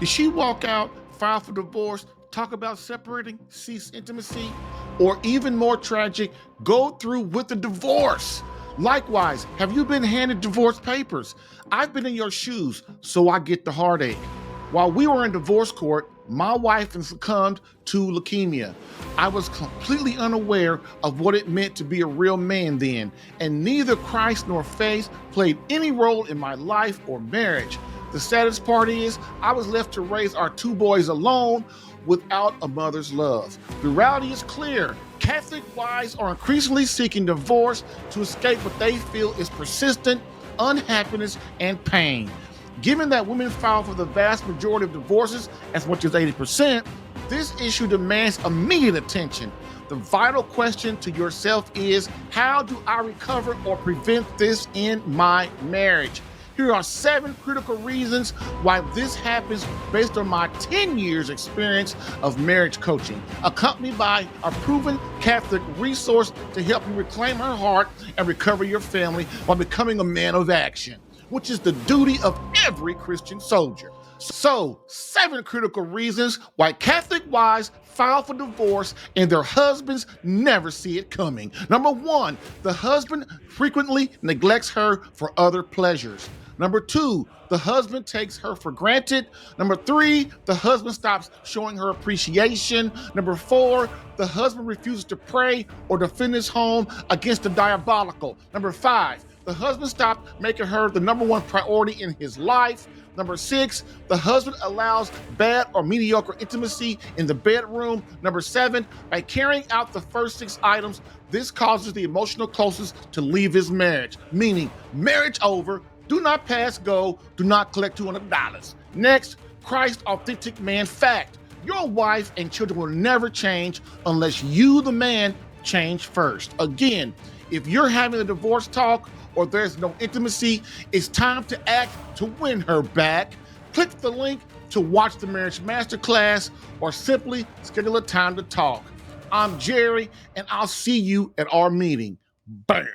Did she walk out, file for divorce, talk about separating, cease intimacy, or even more tragic, go through with the divorce? Likewise, have you been handed divorce papers? I've been in your shoes, so I get the heartache. While we were in divorce court, my wife succumbed to leukemia. I was completely unaware of what it meant to be a real man then, and neither Christ nor faith played any role in my life or marriage. The saddest part is, I was left to raise our two boys alone without a mother's love. The reality is clear. Catholic wives are increasingly seeking divorce to escape what they feel is persistent unhappiness and pain. Given that women file for the vast majority of divorces, as much as 80%, this issue demands immediate attention. The vital question to yourself is, how do I recover or prevent this in my marriage? Here are 7 critical reasons why this happens based on my 10 years experience of marriage coaching, accompanied by a proven Catholic resource to help you reclaim her heart and recover your family while becoming a man of action, which is the duty of every Christian soldier. So, 7 critical reasons why Catholic wives file for divorce and their husbands never see it coming. Number 1, the husband frequently neglects her for other pleasures. Number 2, the husband takes her for granted. Number 3, the husband stops showing her appreciation. Number 4, the husband refuses to pray or defend his home against the diabolical. Number 5, the husband stopped making her the number 1 priority in his life. Number 6, the husband allows bad or mediocre intimacy in the bedroom. Number 7, by carrying out the first 6 items, this causes the emotional closest to leave his marriage, meaning marriage over, do not pass go, do not collect $200. Next, Christ authentic man fact. Your wife and children will never change unless you, the man, change first. Again, if you're having a divorce talk or there's no intimacy, it's time to act to win her back. Click the link to watch the Marriage Masterclass or simply schedule a time to talk. I'm Jerry, and I'll see you at our meeting. Bam.